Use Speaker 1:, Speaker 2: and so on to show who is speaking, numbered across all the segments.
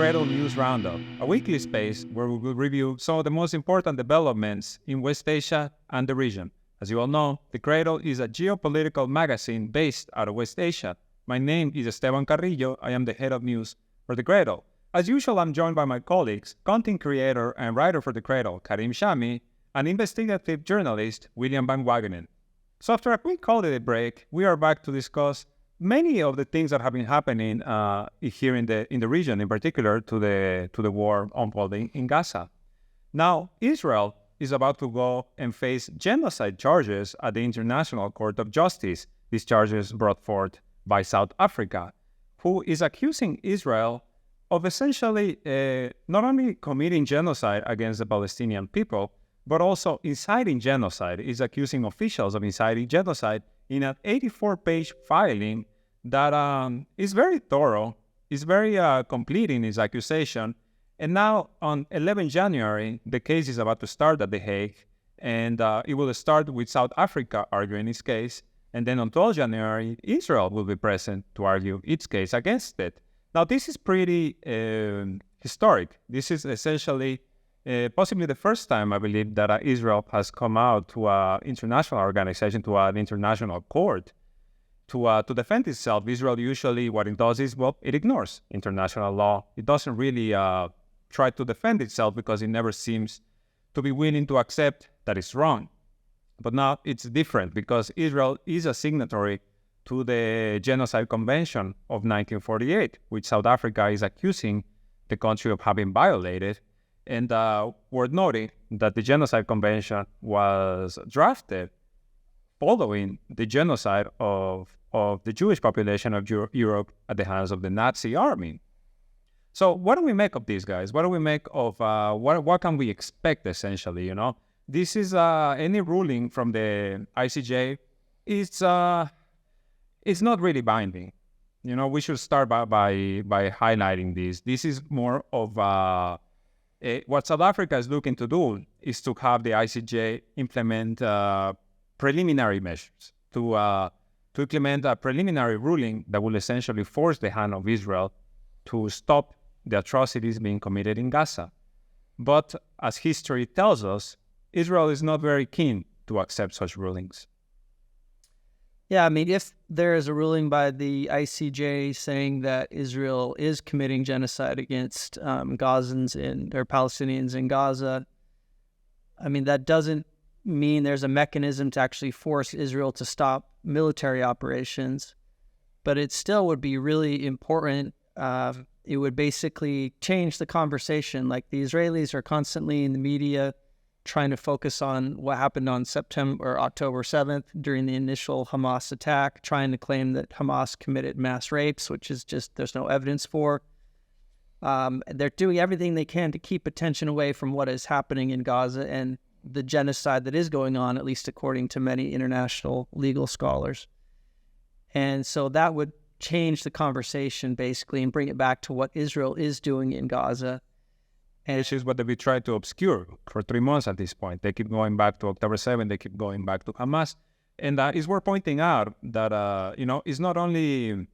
Speaker 1: Cradle News Roundup, a weekly space where we will review some of the most important developments in West Asia and the region. As you all know, the Cradle is a geopolitical magazine based out of West Asia. My name is Esteban Carrillo. I am the head of news for the Cradle. As usual, I'm joined by my colleagues, content creator and writer for the Cradle, Karim Shami, and investigative journalist, William Van Wagenen. So after a quick holiday break, we are back to discuss many of the things that have been happening here in the region, in particular to the war unfolding in Gaza. Now, Israel is about to go and face genocide charges at the International Court of Justice. These charges brought forth by South Africa, who is accusing Israel of essentially not only committing genocide against the Palestinian people, but also inciting genocide. Is accusing officials of inciting genocide in an 84-page filing that is very thorough, is very complete in its accusation. And now on 11 January, the case is about to start at The Hague, and it will start with South Africa arguing its case. And then on 12 January, Israel will be present to argue its case against it. Now, this is pretty historic. This is essentially possibly the first time, I believe, that Israel has come out to an international organization, to an international court, to defend itself. Israel usually, what it does is, well, it ignores international law. It doesn't really try to defend itself because it never seems to be willing to accept that it's wrong. But now it's different because Israel is a signatory to the Genocide Convention of 1948, which South Africa is accusing the country of having violated. And worth noting that the Genocide Convention was drafted following the genocide of the Jewish population of Europe at the hands of the Nazi army. So what do we make of these guys? What do we make of what can we expect, essentially? You know, this is any ruling from the ICJ. It's not really binding. You know, we should start by highlighting this. This is more of what South Africa is looking to do is to have the ICJ implement preliminary measures to implement a preliminary ruling that will essentially force the hand of Israel to stop the atrocities being committed in Gaza. But as history tells us, Israel is not very keen to accept such rulings.
Speaker 2: Yeah, I mean, if there is a ruling by the ICJ saying that Israel is committing genocide against Gazans or Palestinians in Gaza, I mean, that doesn't mean there's a mechanism to actually force Israel to stop military operations, but it still would be really important. It would basically change the conversation. Like, the Israelis are constantly in the media trying to focus on what happened on October 7th during the initial Hamas attack, trying to claim that Hamas committed mass rapes, which is just, there's no evidence for. They're doing everything they can to keep attention away from what is happening in Gaza and the genocide that is going on, at least according to many international legal scholars. And so that would change the conversation, basically, and bring it back to what Israel is doing in Gaza.
Speaker 1: And this is what they've tried to obscure for 3 months at this point. They keep going back to October 7th. They keep going back to Hamas. And it's worth pointing out that, it's not only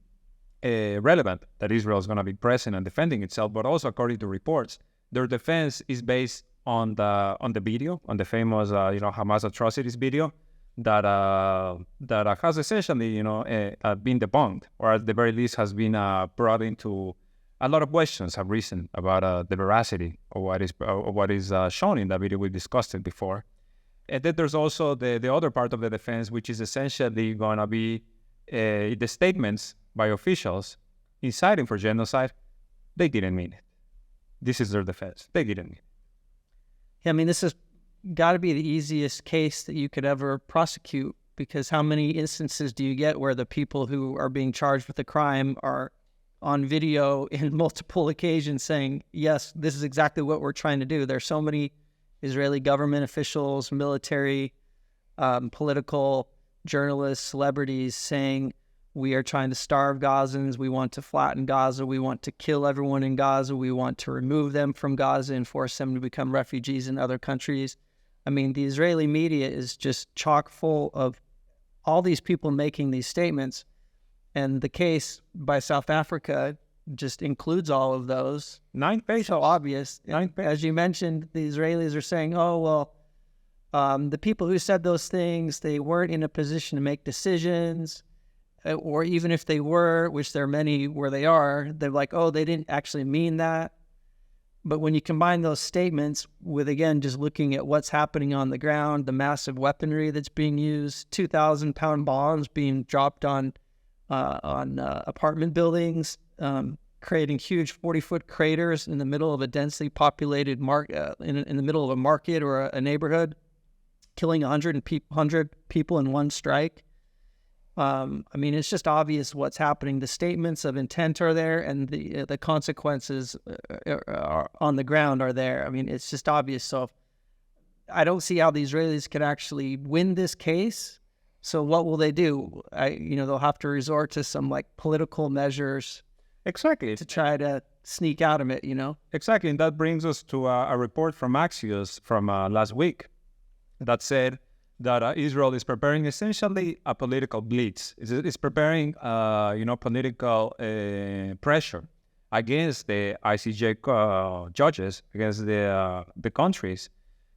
Speaker 1: relevant that Israel is going to be present and defending itself, but also, according to reports, their defense is based on the video, on the famous, Hamas atrocities video that has essentially, been debunked, or at the very least has been brought into. A lot of questions have risen about the veracity of what is shown in that video. We discussed it before. And then there's also the other part of the defense, which is essentially going to be the statements by officials inciting for genocide. They didn't mean it. This is their defense. They didn't mean it.
Speaker 2: Yeah, I mean, this has got to be the easiest case that you could ever prosecute, because how many instances do you get where the people who are being charged with a crime are on video in multiple occasions saying, yes, this is exactly what we're trying to do? There's so many Israeli government officials, military, political, journalists, celebrities saying, we are trying to starve Gazans, we want to flatten Gaza, we want to kill everyone in Gaza, we want to remove them from Gaza and force them to become refugees in other countries. I mean, the Israeli media is just chock full of all these people making these statements. And the case by South Africa just includes all of those.
Speaker 1: 9 pages.
Speaker 2: So obvious.
Speaker 1: 9 pages.
Speaker 2: As you mentioned, the Israelis are saying, oh, well, the people who said those things, they weren't in a position to make decisions. Or even if they were, which there are many where they are, they're like, oh, they didn't actually mean that. But when you combine those statements with, again, just looking at what's happening on the ground, the massive weaponry that's being used, 2,000-pound bombs being dropped on apartment buildings, creating huge 40-foot craters in the middle of a densely populated in the middle of a market or a neighborhood, killing 100 people in one strike. I mean, it's just obvious what's happening. The statements of intent are there, and the consequences are on the ground are there. I mean, it's just obvious. So I don't see how the Israelis can actually win this case. So what will they do? They'll have to resort to some like political measures,
Speaker 1: exactly,
Speaker 2: to try to sneak out of it.
Speaker 1: Exactly, and that brings us to a report from Axios from last week that said that Israel is preparing essentially a political blitz. It's preparing, political pressure against the ICJ judges, against the countries,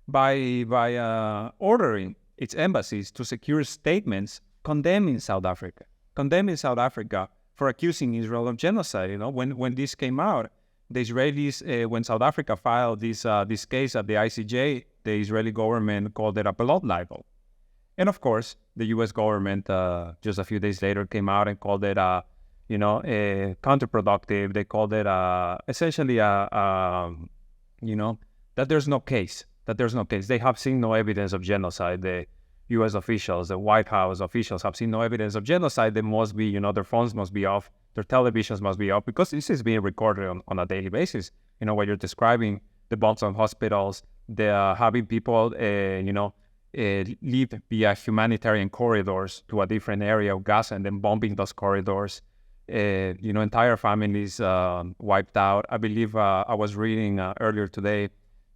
Speaker 1: by ordering its embassies to secure statements condemning South Africa for accusing Israel of genocide. When this came out, the Israelis, when South Africa filed this case at the ICJ, the Israeli government called it a blood libel. And of course, the U.S. government just a few days later came out and called it, counterproductive. They called it essentially that there's no case. They have seen no evidence of genocide. The U.S. officials, the White House officials have seen no evidence of genocide. They must be, their phones must be off, their televisions must be off, because this is being recorded on a daily basis. What you're describing, the bombs on hospitals, the having people, leave via humanitarian corridors to a different area of Gaza and then bombing those corridors. Entire families wiped out. I believe I was reading earlier today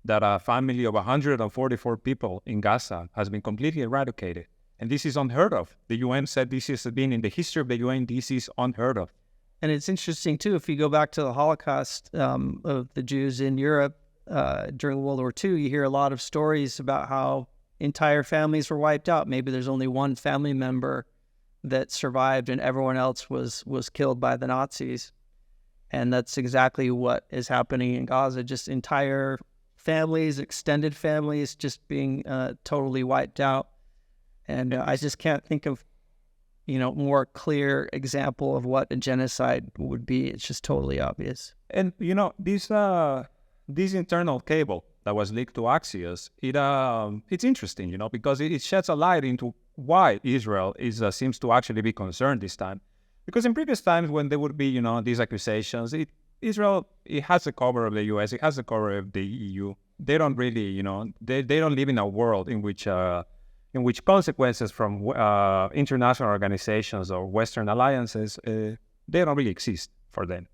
Speaker 1: that a family of 144 people in Gaza has been completely eradicated. And this is unheard of. The UN said this has been in the history of the UN, this is unheard of.
Speaker 2: And it's interesting, too, if you go back to the Holocaust of the Jews in Europe during World War II, you hear a lot of stories about how entire families were wiped out. Maybe there's only one family member that survived and everyone else was killed by the Nazis. And that's exactly what is happening in Gaza. Just entire families, extended families, just being totally wiped out. And I just can't think of, more clear example of what a genocide would be. It's just totally obvious.
Speaker 1: And, this internal cable that was leaked to Axios, it's interesting, because it sheds a light into why Israel seems to actually be concerned this time. Because in previous times when there would be, these accusations, Israel, it has the cover of the US, it has the cover of the EU. They don't really, they don't live in a world in which consequences from international organizations or Western alliances, they don't really exist for them.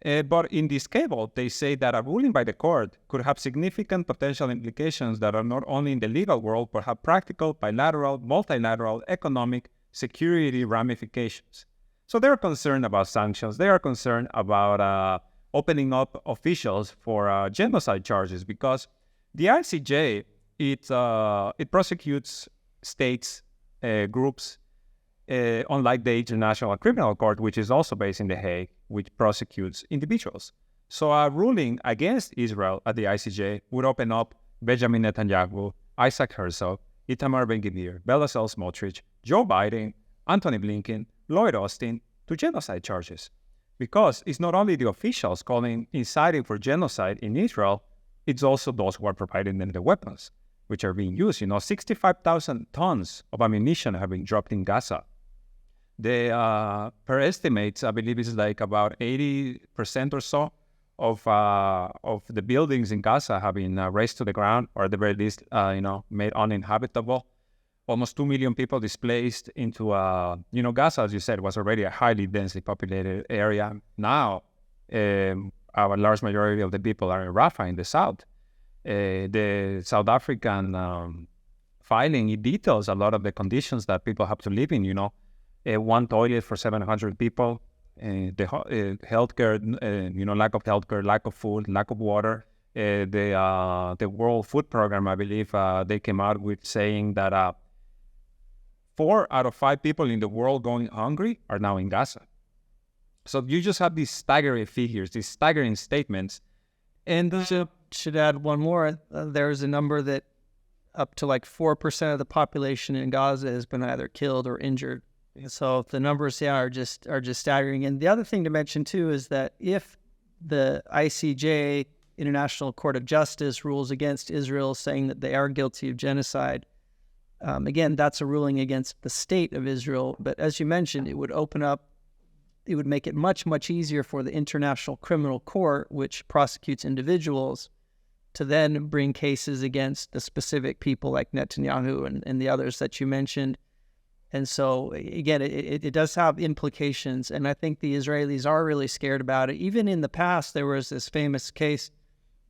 Speaker 1: But in this cable, they say that a ruling by the court could have significant potential implications that are not only in the legal world, but have practical, bilateral, multilateral, economic, security ramifications. So they're concerned about sanctions. They are concerned about opening up officials for genocide charges, because the ICJ, it prosecutes states, groups, unlike the International Criminal Court, which is also based in The Hague, which prosecutes individuals. So a ruling against Israel at the ICJ would open up Benjamin Netanyahu, Isaac Herzog, Itamar Ben-Gvir, Bezalel Smotrich, Joe Biden, Antony Blinken, Lloyd Austin to genocide charges. Because it's not only the officials inciting for genocide in Israel, it's also those who are providing them the weapons, which are being used. 65,000 tons of ammunition have been dropped in Gaza. Per estimates, I believe it's like about 80% or so of the buildings in Gaza have been razed to the ground, or at the very least, made uninhabitable. Almost 2 million people displaced into, Gaza, as you said, was already a highly densely populated area. Now, a large majority of the people are in Rafah in the south. The South African filing, it details a lot of the conditions that people have to live in, one toilet for 700 people, healthcare, lack of healthcare, lack of food, lack of water. The World Food Program, I believe, they came out with saying that 4 out of 5 people in the world going hungry are now in Gaza. So you just have these staggering figures, these staggering statements. And
Speaker 2: should add one more. There's a number that up to like 4% of the population in Gaza has been either killed or injured. So the numbers are just staggering. And the other thing to mention too is that if the ICJ, International Court of Justice, rules against Israel, saying that they are guilty of genocide, again, that's a ruling against the state of Israel. But as you mentioned, it would make it much, much easier for the International Criminal Court, which prosecutes individuals, to then bring cases against the specific people like Netanyahu and the others that you mentioned. And so, again, it does have implications. And I think the Israelis are really scared about it. Even in the past, there was this famous case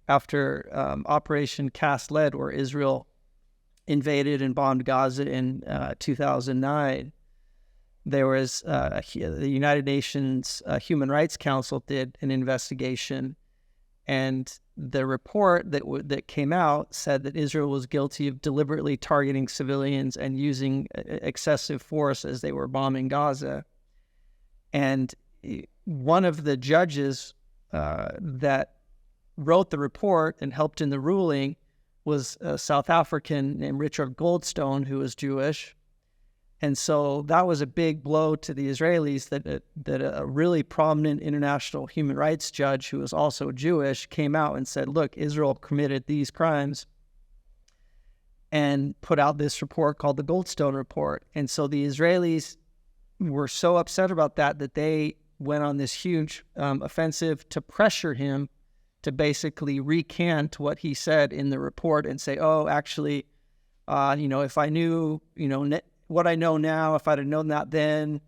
Speaker 2: after Operation Cast Lead, where Israel invaded and bombed Gaza in 2009. There was the United Nations Human Rights Council did an investigation, and the report that came out said that Israel was guilty of deliberately targeting civilians and using excessive force as they were bombing Gaza. And one of the judges that wrote the report and helped in the ruling was a South African named Richard Goldstone, who was Jewish. And so that was a big blow to the Israelis that a really prominent international human rights judge, who was also Jewish, came out and said, look, Israel committed these crimes, and put out this report called the Goldstone Report. And so the Israelis were so upset about that they went on this huge offensive to pressure him to basically recant what he said in the report and say, oh, actually, if I knew, what I know now, if I'd have known that then,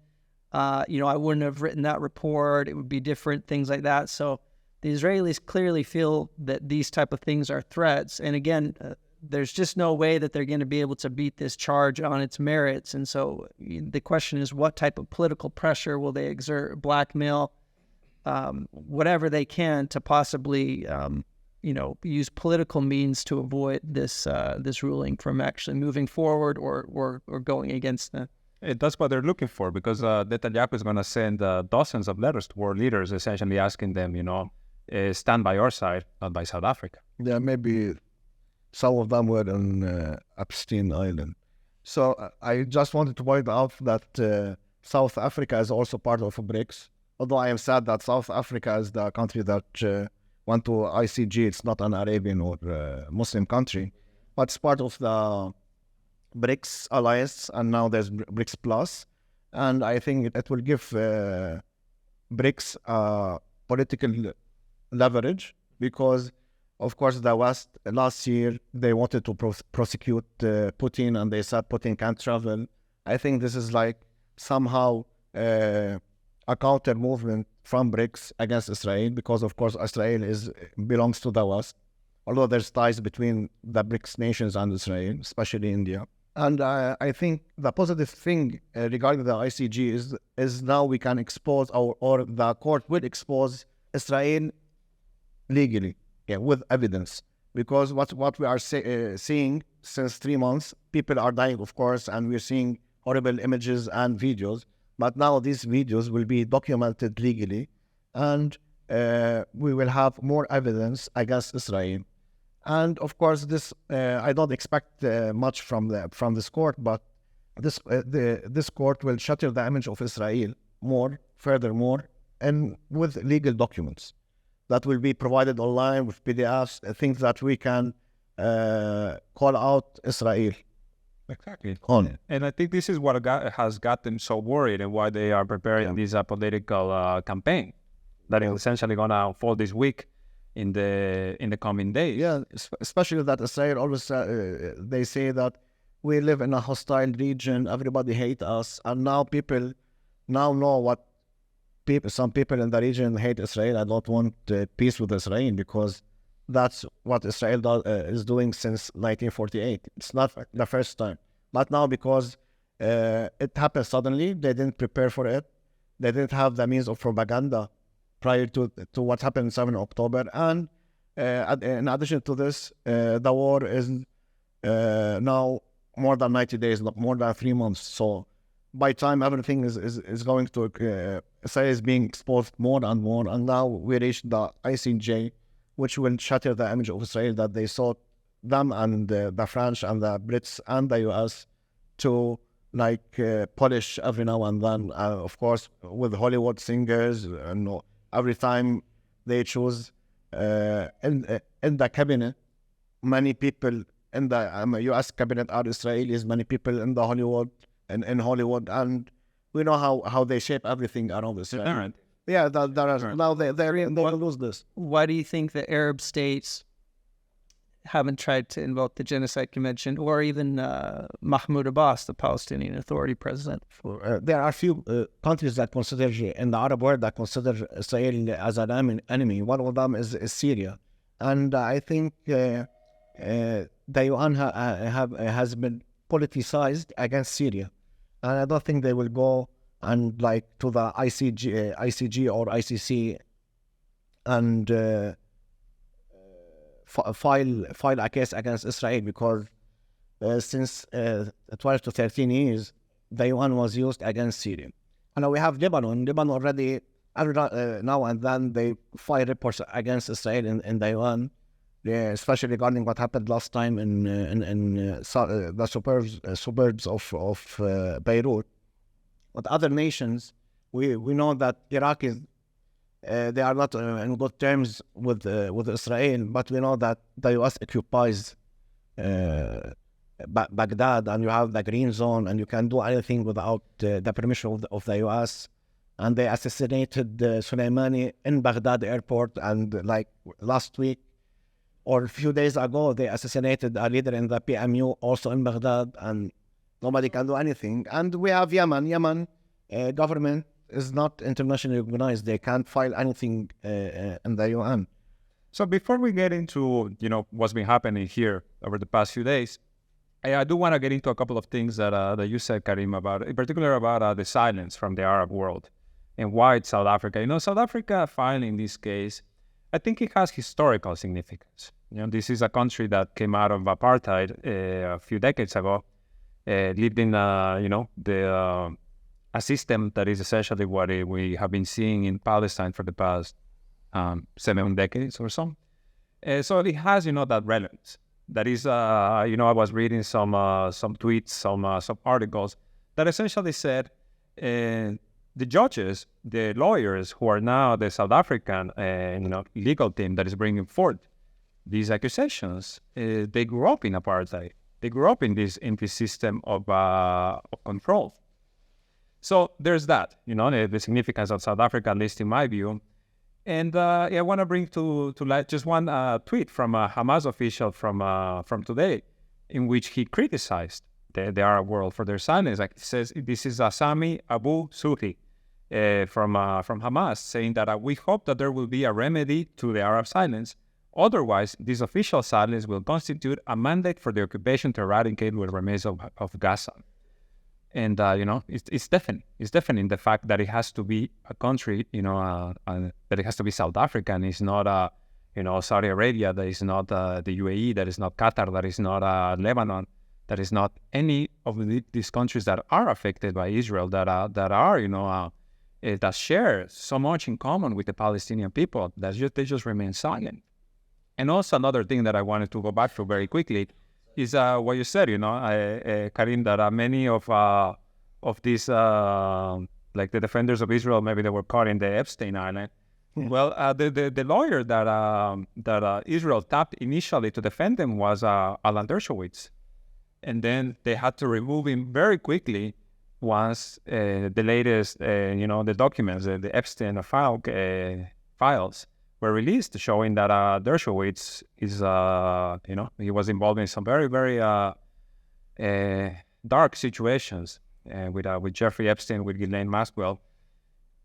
Speaker 2: I wouldn't have written that report. It would be different, things like that. So the Israelis clearly feel that these type of things are threats. And again, there's just no way that they're going to be able to beat this charge on its merits. And so the question is, what type of political pressure will they exert, blackmail, whatever they can to possibly, use political means to avoid this ruling from actually moving forward or going against them.
Speaker 1: That's what they're looking for, because Netanyahu is going to send dozens of letters to world leaders, essentially asking them, stand by our side, not by South Africa.
Speaker 3: Yeah, maybe some of them were on Epstein Island. So I just wanted to point out that South Africa is also part of BRICS. Although I am sad that South Africa is the country that went to ICJ. It's not an Arabian or Muslim country, but it's part of the BRICS alliance, and now there's BRICS Plus. And I think it will give BRICS political leverage, because, of course, the West last year, they wanted to prosecute Putin, and they said Putin can't travel. I think this is like somehow a counter movement from BRICS against Israel, because, of course, Israel belongs to the West, although there's ties between the BRICS nations and Israel, especially India. And I think the positive thing regarding the ICJ is now we can expose, or the court will expose Israel legally, with evidence. Because what we are seeing since 3 months, people are dying, of course, and we're seeing horrible images and videos. But now these videos will be documented legally, and we will have more evidence against Israel. And of course, this I don't expect much from this court, but this court will shatter the image of Israel furthermore, and with legal documents that will be provided online with PDFs, things that we can call out Israel.
Speaker 1: Exactly. And I think this is what has got them so worried, and why they are preparing this political campaign that is essentially going to unfold this week in the coming days.
Speaker 3: Yeah, especially that Israel always they say that we live in a hostile region, everybody hates us, and now people know what some people in the region hate Israel. I don't want peace with Israel, because that's what Israel is doing since 1948. It's not the first time. But now, because it happened suddenly, they didn't prepare for it. They didn't have the means of propaganda prior to what happened on 7 October. And in addition to this, the war is now more than 90 days, more than 3 months. So by time everything is going to, Israel is being exposed more and more. And now we reached the ICJ, which will shatter the image of Israel that they saw them and the French and the Brits and the US to polish every now and then, of course, with Hollywood singers. And every time they choose in the cabinet, many people in the US cabinet are Israelis, many people in the Hollywood in Hollywood, and we know how they shape everything around Israel. Yeah, now they lose this.
Speaker 2: Why do you think the Arab states haven't tried to invoke the Genocide Convention, or even Mahmoud Abbas, the Palestinian Authority president?
Speaker 3: There are few countries that consider, in the Arab world, that consider Israel as an enemy. One of them is Syria. And I think the UN has been politicized against Syria. And I don't think they will go and to the ICG or ICC and file a case against Israel, because since 12 to 13 years, the UN was used against Syria. And we have Lebanon. Lebanon already, now and then, they file reports against Israel in the UN, especially regarding what happened last time in the suburbs of Beirut. But other nations, we know that Iraq is, they are not in good terms with Israel, but we know that the US occupies Baghdad, and you have the Green Zone, and you can do anything without the permission of the US. And they assassinated Soleimani in Baghdad airport, and last week or a few days ago, they assassinated a leader in the PMU also in Baghdad, and nobody can do anything. And we have Yemen. Yemen government is not internationally recognized. They can't file anything in the UN.
Speaker 1: So before we get into what's been happening here over the past few days, I do want to get into a couple of things that you said, Karim, about, in particular about the silence from the Arab world and why it's South Africa. South Africa filing this case, I think it has historical significance. This is a country that came out of apartheid a few decades ago, lived in a system that is essentially what we have been seeing in Palestine for the past 7 decades or so. So it has, that relevance. That is, I was reading some tweets, some articles that essentially said the judges, the lawyers who are now the South African, legal team that is bringing forth these accusations, they grew up in apartheid. They grew up in this system of control. So there's that, the significance of South Africa, at least in my view. And I want to bring to light just one tweet from a Hamas official from today, in which he criticized the Arab world for their silence. Like he says, this is Sami Abu Suhi from Hamas, saying that we hope that there will be a remedy to the Arab silence. Otherwise, this official silence will constitute a mandate for the occupation to eradicate what remains of Gaza. And, it's definite. It's definite in the fact that it has to be a country, that it has to be South African. It's not, Saudi Arabia. That is not the UAE. That is not Qatar. That is not Lebanon. That is not any of these countries that are affected by Israel, that share so much in common with the Palestinian people, they just remain silent. And also another thing that I wanted to go back to very quickly is what you said, Karim, that many of these, like the defenders of Israel, maybe they were caught in the Epstein Island. Yeah. Well, the lawyer that Israel tapped initially to defend them was Alan Dershowitz. And then they had to remove him very quickly once the latest, the documents, the Epstein files were released, showing that Dershowitz is, he was involved in some very, very dark situations with Jeffrey Epstein, with Ghislaine Maxwell.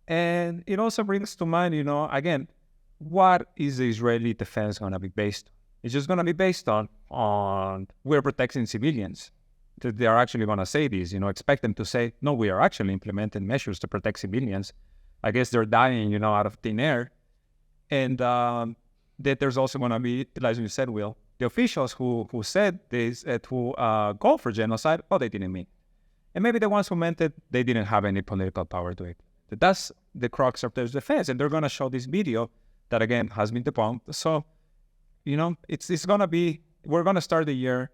Speaker 1: And it also brings to mind, again, what is the Israeli defense going to be based on? It's just going to be based on we're protecting civilians. that they are actually going to say this. Expect them to say, no, we are actually implementing measures to protect civilians. I guess they're dying, out of thin air. And that there's also going to be, as you said, Will, the officials who said this, who called for genocide, they didn't mean. And maybe the ones who meant it, they didn't have any political power to it. That's the crux of their defense. And they're going to show this video that, again, has been debunked. So, it's going to be, we're going to start the year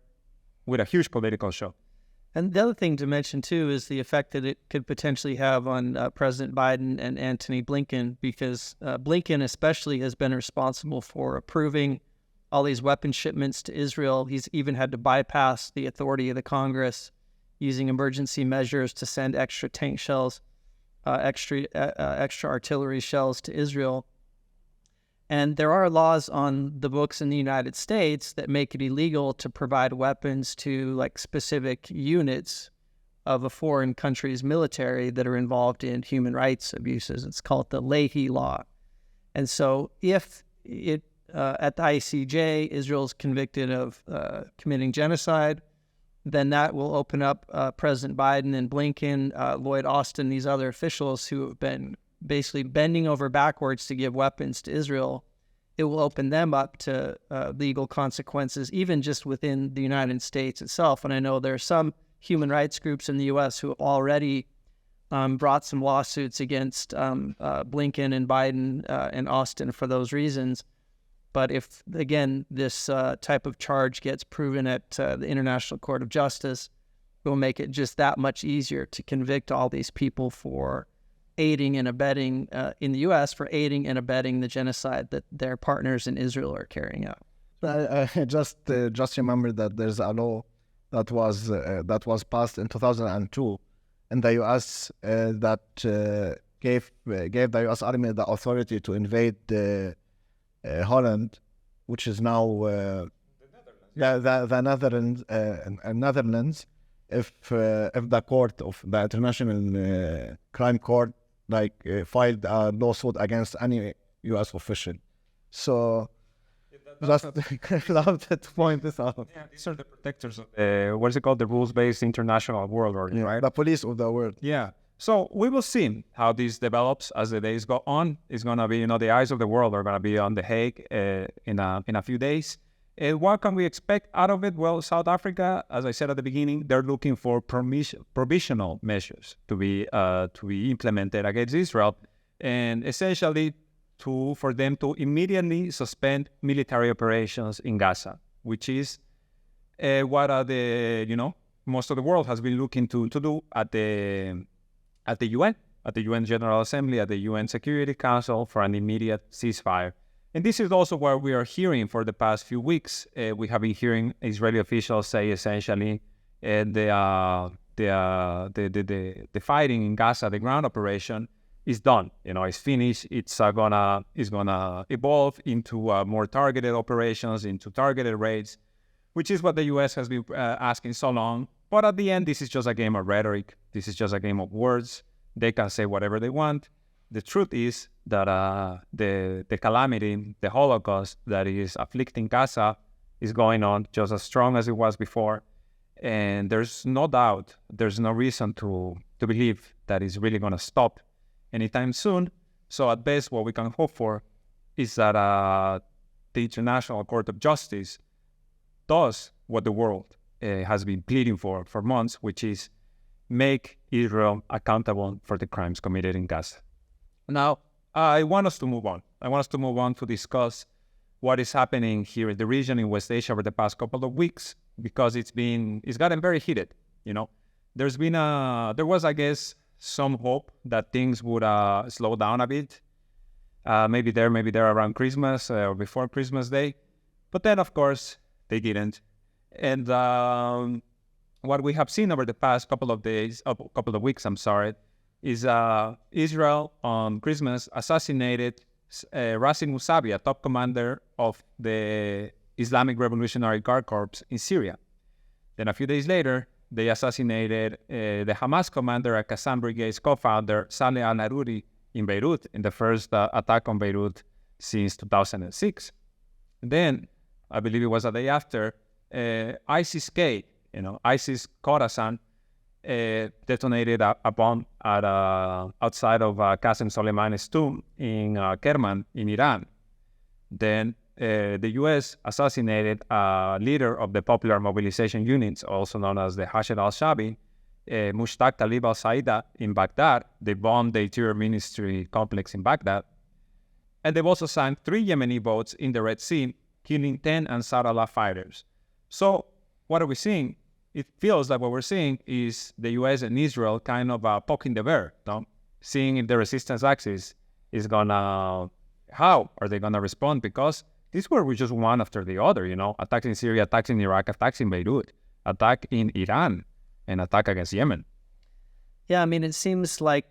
Speaker 1: with a huge political show.
Speaker 2: And the other thing to mention, too, is the effect that it could potentially have on President Biden and Antony Blinken, because Blinken especially has been responsible for approving all these weapon shipments to Israel. He's even had to bypass the authority of the Congress using emergency measures to send extra tank shells, extra artillery shells to Israel. And there are laws on the books in the United States that make it illegal to provide weapons to specific units of a foreign country's military that are involved in human rights abuses. It's called the Leahy Law. And so if it at the ICJ, Israel's convicted of committing genocide, then that will open up President Biden and Blinken, Lloyd Austin, these other officials who have been basically bending over backwards to give weapons to Israel. It will open them up to legal consequences, even just within the United States itself. And I know there are some human rights groups in the U.S. who have already brought some lawsuits against Blinken and Biden and Austin for those reasons. But if, again, this type of charge gets proven at the International Court of Justice, it will make it just that much easier to convict all these people for aiding and abetting, in the U.S., for aiding and abetting the genocide that their partners in Israel are carrying out.
Speaker 3: I just remember that there's a law that was passed in 2002 in the U.S. That gave the U.S. Army the authority to invade Holland, which is now the Netherlands, if the court of the International Crime Court filed a lawsuit against any U.S. official. So just love to point this out.
Speaker 1: Yeah, these are the protectors of what's it called? The rules-based international world order, right?
Speaker 3: The police of the world.
Speaker 1: Yeah. So we will see how this develops as the days go on. It's going to be, the eyes of the world are going to be on The Hague in a few days. What can we expect out of it? Well, South Africa, as I said at the beginning, they're looking for provisional measures to be implemented against Israel, and essentially for them to immediately suspend military operations in Gaza, which is what most of the world has been looking to do at the UN General Assembly, at the UN Security Council for an immediate ceasefire. And this is also what we are hearing for the past few weeks. We have been hearing Israeli officials say essentially the fighting in Gaza, the ground operation, is done. It's finished. It's gonna evolve into more targeted operations, into targeted raids, which is what the U.S. has been asking so long. But at the end, this is just a game of rhetoric. This is just a game of words. They can say whatever they want. The truth is that the calamity, the Holocaust that is afflicting Gaza is going on just as strong as it was before. And there's no doubt, there's no reason to believe that it's really going to stop anytime soon. So at best, what we can hope for is that the International Court of Justice does what the world has been pleading for months, which is make Israel accountable for the crimes committed in Gaza. Now, I want us to move on. I want us to move on to discuss what is happening here in the region in West Asia over the past couple of weeks, because it's gotten very heated. There was, I guess, some hope that things would slow down a bit. Maybe there around Christmas or before Christmas Day. But then, of course, they didn't. And what we have seen over the past couple of weeks, is Israel on Christmas assassinated Rasim Mousavi, a top commander of the Islamic Revolutionary Guard Corps in Syria. Then a few days later, they assassinated the Hamas commander and Qassam Brigade's co-founder, Saleh al-Aruri, in Beirut, in the first attack on Beirut since 2006. Then, I believe it was a day after, ISIS-K ISIS Khorasan detonated a bomb at outside of Qasem Soleimani's tomb in Kerman in Iran. Then the U.S. assassinated a leader of the Popular Mobilization Units, also known as the Hashd al-Shabi, Mushtaq Talib al-Saida in Baghdad. They bombed the Interior Ministry complex in Baghdad. And they've also sank 3 Yemeni boats in the Red Sea, killing 10 Ansar Allah fighters. So what are we seeing? It feels like what we're seeing is the U.S. and Israel kind of poking the bear, seeing if the resistance axis is gonna, how are they gonna respond? Because these were just one after the other, attacks in Syria, attacks in Iraq, attacks in Beirut, attack in Iran, and attack against Yemen.
Speaker 2: Yeah, I mean, it seems like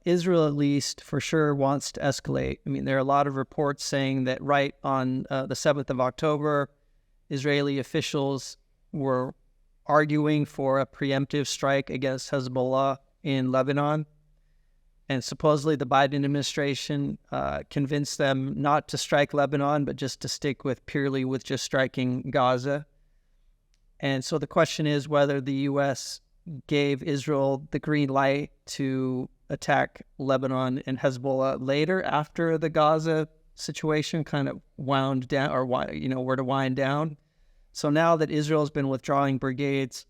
Speaker 2: Israel, at least, for sure wants to escalate. I mean, there are a lot of reports saying that right on the 7th of October, Israeli officials were arguing for a preemptive strike against Hezbollah in Lebanon. And supposedly the Biden administration convinced them not to strike Lebanon, but just to stick purely with just striking Gaza. And so the question is whether the U.S. gave Israel the green light to attack Lebanon and Hezbollah later after the Gaza situation kind of wound down, or were to wind down. So now that Israel's been withdrawing brigades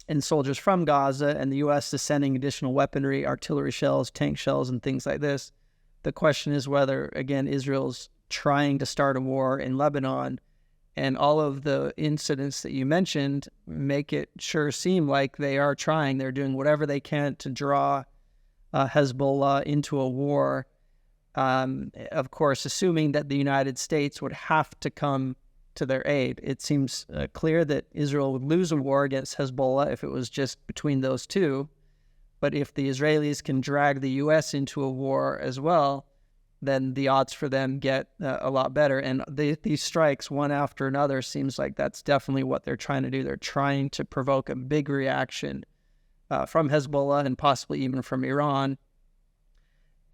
Speaker 2: and soldiers from Gaza, and the U.S. is sending additional weaponry, artillery shells, tank shells, and things like this, the question is whether, again, Israel's trying to start a war in Lebanon. And all of the incidents that you mentioned make it sure seem like they are trying. They're doing whatever they can to draw Hezbollah into a war. Of course, assuming that the United States would have to come to their aid. It seems clear that Israel would lose a war against Hezbollah if it was just between those two. But if the Israelis can drag the U.S. into a war as well, then the odds for them get a lot better. And these strikes, one after another, seems like that's definitely what they're trying to do. They're trying to provoke a big reaction from Hezbollah and possibly even from Iran.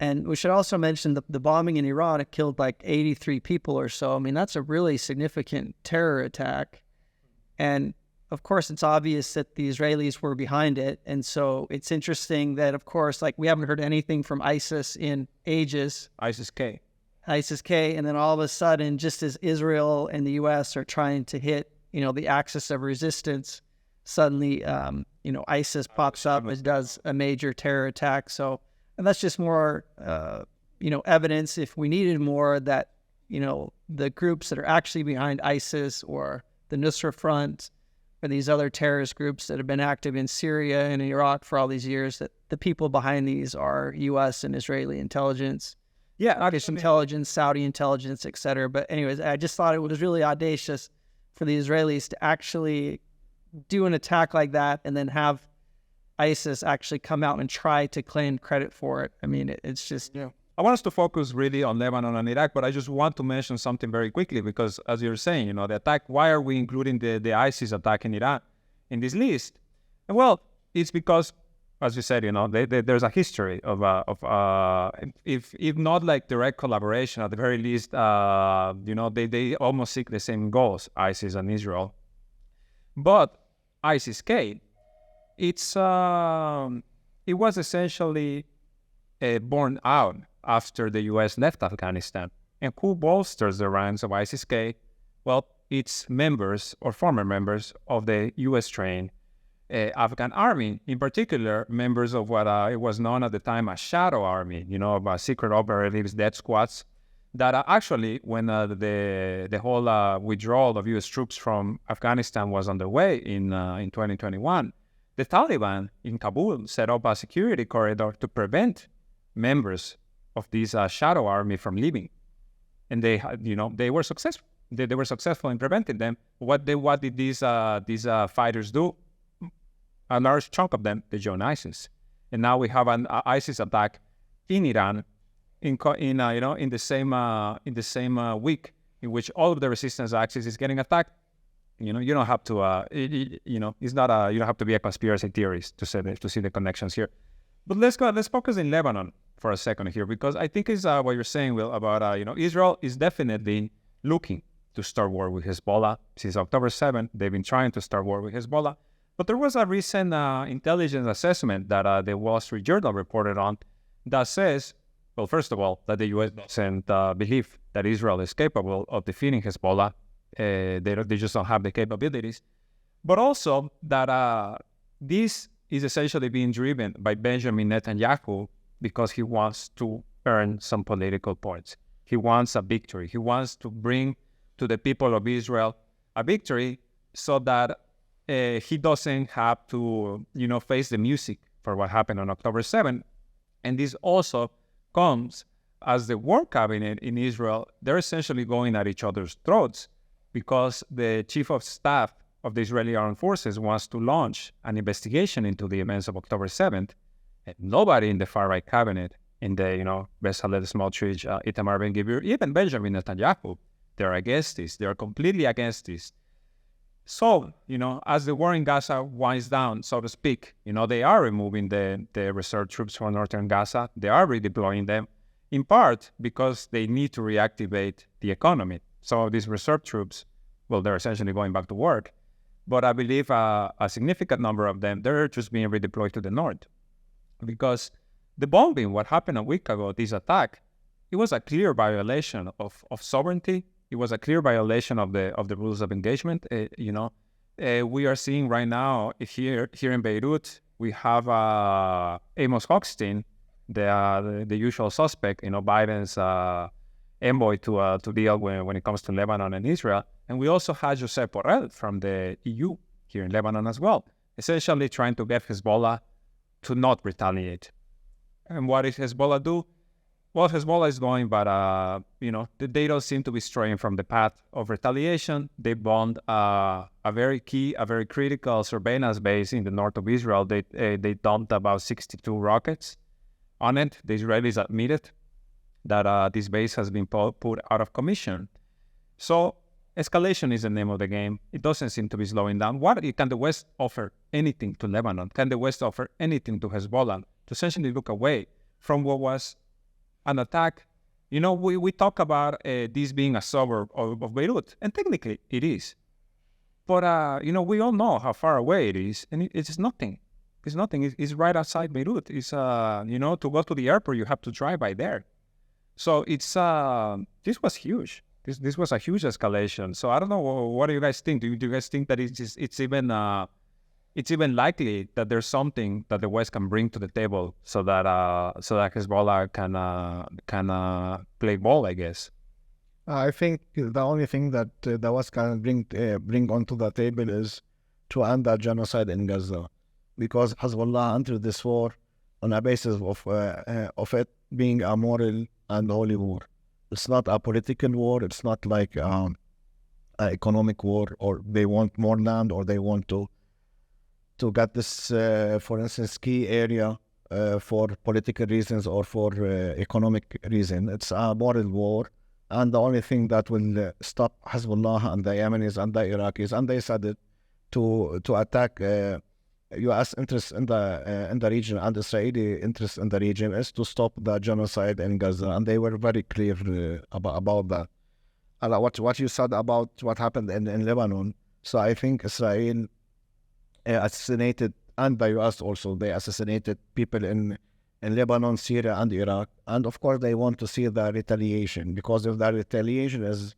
Speaker 2: And we should also mention the bombing in Iran. It killed like 83 people or so. I mean, that's a really significant terror attack. And of course, it's obvious that the Israelis were behind it. And so it's interesting that, of course, like we haven't heard anything from ISIS in ages.
Speaker 1: ISIS-K.
Speaker 2: And then all of a sudden, just as Israel and the U.S. are trying to hit, the axis of resistance, suddenly, ISIS pops up and does a major terror attack. So, and that's just more, evidence, if we needed more, that, the groups that are actually behind ISIS or the Nusra Front or these other terrorist groups that have been active in Syria and Iraq for all these years, that the people behind these are U.S. and Israeli intelligence.
Speaker 1: Yeah,
Speaker 2: Turkish intelligence, Saudi intelligence, etc. But anyways, I just thought it was really audacious for the Israelis to actually do an attack like that and then have ISIS actually come out and try to claim credit for it. I mean, it's just...
Speaker 1: Yeah. I want us to focus really on Lebanon and Iraq, but I just want to mention something very quickly because, as you're saying, the attack, why are we including the ISIS attack in Iran in this list? And well, it's because, as you said, there's a history of if not like direct collaboration, at the very least, they almost seek the same goals, ISIS and Israel. But ISIS-K, it was essentially born out after the U.S. left Afghanistan. And who bolsters the ranks of ISIS-K? Well, it's members or former members of the U.S.-trained Afghan army, in particular, members of what it was known at the time as Shadow Army, of secret operatives, death squads, that actually, when the whole withdrawal of U.S. troops from Afghanistan was underway in 2021, the Taliban in Kabul set up a security corridor to prevent members of this shadow army from leaving, and they were successful. They were successful in preventing them. What did these fighters do? A large chunk of them, they joined ISIS, and now we have an ISIS attack in Iran, in the same week in which all of the resistance axis is getting attacked. You don't have to it's not you don't have to be a conspiracy theorist to see the connections here. But let's focus in Lebanon for a second here, because I think is what you're saying, Will, about Israel is definitely looking to start war with Hezbollah. Since October 7th, they've been trying to start war with Hezbollah. But there was a recent intelligence assessment that the Wall Street Journal reported on that says, well, first of all, that the U.S. doesn't believe that Israel is capable of defeating Hezbollah. They just don't have the capabilities. But also that this is essentially being driven by Benjamin Netanyahu because he wants to earn some political points. He wants a victory. He wants to bring to the people of Israel a victory so that he doesn't have to, face the music for what happened on October 7th. And this also comes as the war cabinet in Israel, they're essentially going at each other's throats because the chief of staff of the Israeli armed forces wants to launch an investigation into the events of October 7th. And nobody in the far-right cabinet, in the, Bezalel Smotrich, Itamar Ben-Gvir, even Benjamin Netanyahu, they're against this. They're completely against this. So, as the war in Gaza winds down, so to speak, they are removing the reserve troops from northern Gaza. They are redeploying them, in part because they need to reactivate the economy. Some of these reserve troops, well, they're essentially going back to work. But I believe a significant number of them, they're just being redeployed to the north. Because the bombing, what happened a week ago, this attack, it was a clear violation of sovereignty. It was a clear violation of the rules of engagement. We are seeing right now here in Beirut, we have Amos Hochstein, the usual suspect, Biden's envoy to deal when it comes to Lebanon and Israel. And we also had Josep Borrell from the EU here in Lebanon as well, essentially trying to get Hezbollah to not retaliate. And what did Hezbollah do? Well, Hezbollah is going, but, they don't seem to be straying from the path of retaliation. They bombed a very critical surveillance base in the north of Israel. They dumped about 62 rockets on it. The Israelis admitted that this base has been put out of commission. So escalation is the name of the game. It doesn't seem to be slowing down. Can the West offer anything to Lebanon? Can the West offer anything to Hezbollah to essentially look away from what was an attack? We talk about this being a suburb of Beirut, and technically it is. But, we all know how far away it is, and it's nothing. It's nothing. It's right outside Beirut. It's, to go to the airport, you have to drive by there. So it's, this was huge. This was a huge escalation. So I don't know, what do you guys think? Do you guys think that it's even likely that there's something that the West can bring to the table so that Hezbollah can play ball, I guess?
Speaker 3: I think the only thing that the West can bring onto the table is to end that genocide in Gaza, because Hezbollah entered this war on a basis of it being a moral and holy war. It's not a political war. It's not like an economic war, or they want more land, or they want to get this, for instance, key area for political reasons or for economic reason. It's a moral war, and the only thing that will stop Hezbollah and the Yemenis and the Iraqis, and they said it, to attack U.S. interests in the region and Israeli interests in the region, is to stop the genocide in Gaza, and they were very clear about that. And what you said about what happened in Lebanon, so I think Israel assassinated, and the U.S. also, they assassinated people in Lebanon, Syria, and Iraq, and of course they want to see the retaliation, because if the retaliation is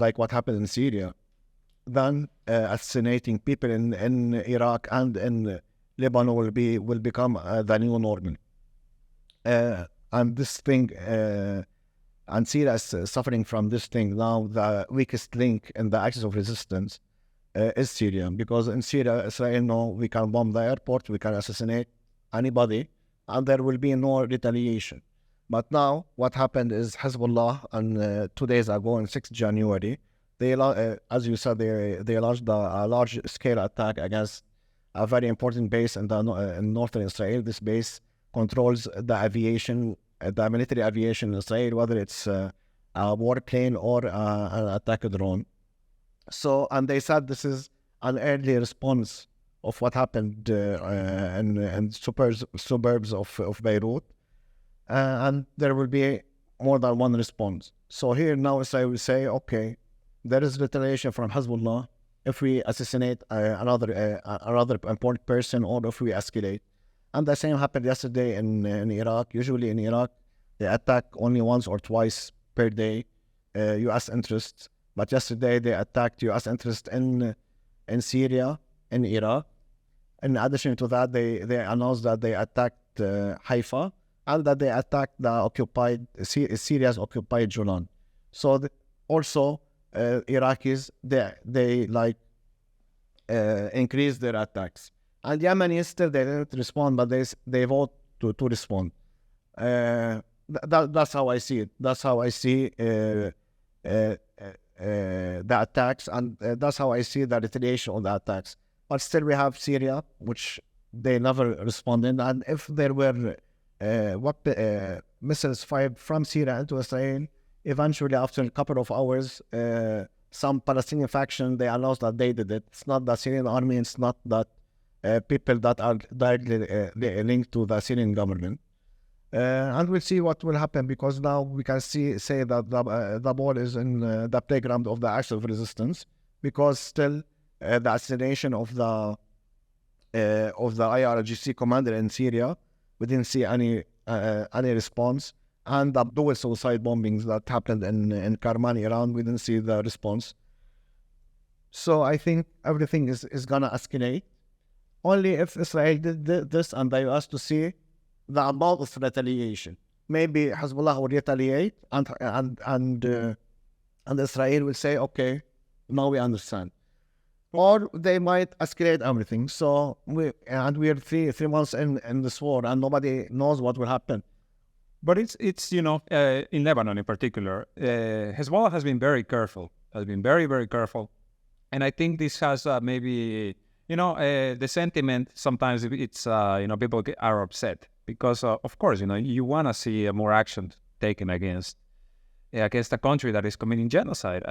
Speaker 3: like what happened in Syria, then assassinating people in Iraq and in Lebanon will become the new normal. And this thing, and Syria is suffering from this thing now. The weakest link in the axis of resistance is Syria, because in Syria, Israel know we can bomb the airport, we can assassinate anybody, and there will be no retaliation. But now, what happened is Hezbollah, and 2 days ago, on 6th January, they, as you said, they launched a large-scale attack against a very important base in northern Israel. This base controls the aviation, the military aviation in Israel, whether it's a warplane or an attack drone. So, and they said this is an early response of what happened in suburbs of Beirut, and there will be more than one response. So here now Israel will say, okay, there is retaliation from Hezbollah if we assassinate another important person or if we escalate. And the same happened yesterday in Iraq. Usually in Iraq, they attack only once or twice per day U.S. interests. But yesterday they attacked U.S. interests in Syria, in Iraq. In addition to that, they announced that they attacked Haifa and that they attacked the Syria's occupied Golan. So also Iraqis, they like increased their attacks. And Yemenis still they didn't respond, but they vote to respond. That's how I see it. That's how I see the attacks, and that's how I see the retaliation on the attacks. But still, we have Syria, which they never responded. And if there were missiles fired from Syria into Israel, eventually, after a couple of hours, some Palestinian faction, they announced that they did it. It's not the Syrian army. It's not that people that are directly linked to the Syrian government. And we'll see what will happen, because now we can say that the ball is in the playground of the active resistance, because still the assassination of the IRGC commander in Syria, we didn't see any response, and the dual suicide bombings that happened in Kerman, Iran, we didn't see the response. So I think everything is gonna escalate. Only if Israel did this and the US to see the amount of retaliation. Maybe Hezbollah will retaliate, and Israel will say, okay, now we understand. Or they might escalate everything. So we are three months in this war, and nobody knows what will happen.
Speaker 1: But it's in Lebanon in particular, Hezbollah has been very careful, very, very careful. And I think this has maybe, the sentiment, sometimes it's, people are upset because, of course, you want to see more action taken against a country that is committing genocide.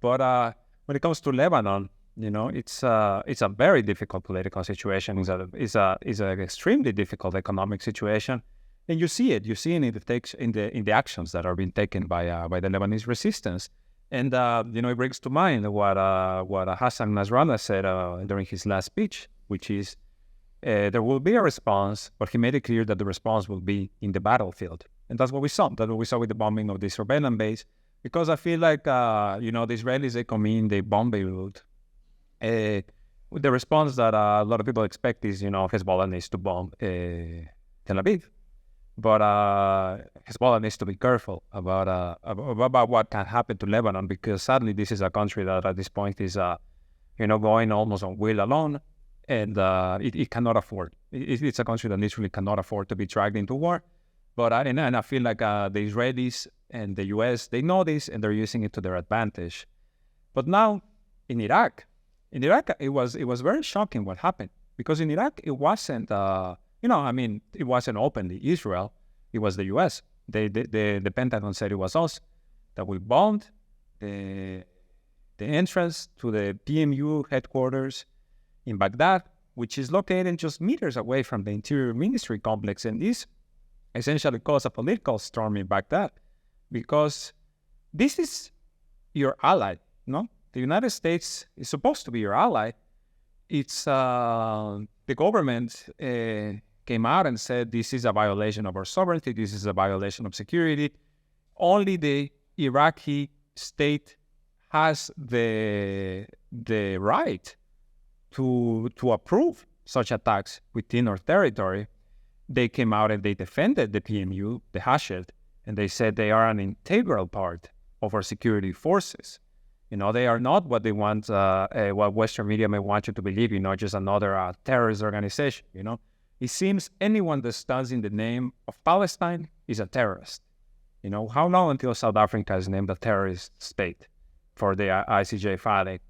Speaker 1: But when it comes to Lebanon, it's a very difficult political situation. It's an extremely difficult economic situation. And you see it in the actions that are being taken by the Lebanese resistance. And it brings to mind what Hassan Nasrallah said during his last speech, which is there will be a response, but he made it clear that the response will be in the battlefield. And that's what we saw. That's what we saw with the bombing of the Israeli base. Because I feel like the Israelis, they come in, they bomb Beirut. The response that a lot of people expect is, Hezbollah needs to bomb Tel Aviv. But Hezbollah needs to be careful about what can happen to Lebanon, because sadly this is a country that at this point is, going almost on will alone, and it cannot afford. It's a country that literally cannot afford to be dragged into war. But and I feel like the Israelis and the U.S., they know this and they're using it to their advantage. But now in Iraq, it was very shocking what happened, because in Iraq it wasn't. It wasn't openly Israel. It was the U.S. The Pentagon said it was us, that we bombed the entrance to the PMU headquarters in Baghdad, which is located just meters away from the Interior Ministry complex. And this essentially caused a political storm in Baghdad, because this is your ally, no? The United States is supposed to be your ally. It's the government came out and said this is a violation of our sovereignty, this is a violation of security. Only the Iraqi state has the right to approve such attacks within our territory. They came out and they defended the PMU, the Hashid, and they said they are an integral part of our security forces. They are not what they want, what Western media may want you to believe, just another terrorist organization, It seems anyone that stands in the name of Palestine is a terrorist. How long until South Africa is named a terrorist state for the ICJ filing?